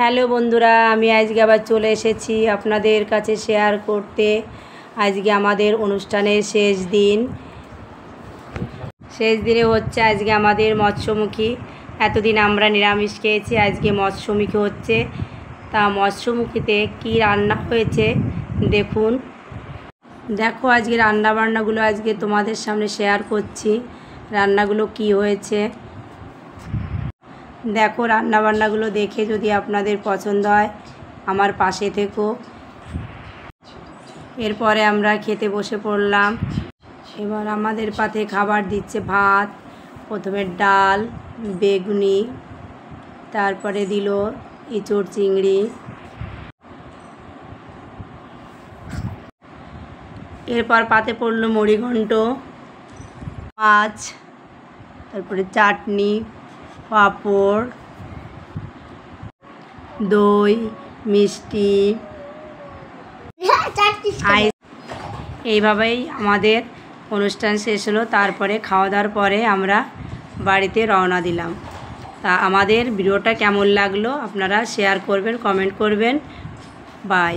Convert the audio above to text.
Hello বন্ধুরা, আমি আজকে আবার চলে এসেছি আপনাদের কাছে শেয়ার করতে। আজকে আমাদের অনুষ্ঠানের শেষ দিনে হচ্ছে আজকে আমাদের মৎস্যমুখী। এতদিন আমরা নিরামিষ খেয়েছি, আজকে মৎস্যমুখী হচ্ছে। তা মৎস্যমুখীতে কি রান্না হয়েছে দেখো আজকে রান্নাবান্নাগুলো আজকে তোমাদের সামনে শেয়ার করছি। রান্নাগুলো কি হয়েছে দেখো, রান্নাবান্নাগুলো দেখে যদি আপনাদের পছন্দ হয় আমার পাশে থেকো। এরপরে আমরা খেতে বসে পড়লাম। এবার আমাদের পাতে খাবার দিচ্ছে ভাত, প্রথমে ডাল, বেগুনি, তারপরে দিল ইঁচড় চিংড়ি, এরপর পাতে পড়লো মুড়িঘণ্ট, মাছ, তারপরে চাটনি, পাঁপড়, দই, মিষ্টি, এইভাবেই আমাদের অনুষ্ঠান শেষ হলো। তারপরে খাওয়া দাওয়ার পরে আমরা বাড়িতে রওনা দিলাম। তা আমাদের ভিডিওটা কেমন লাগলো আপনারা শেয়ার করবেন, কমেন্ট করবেন। বাই।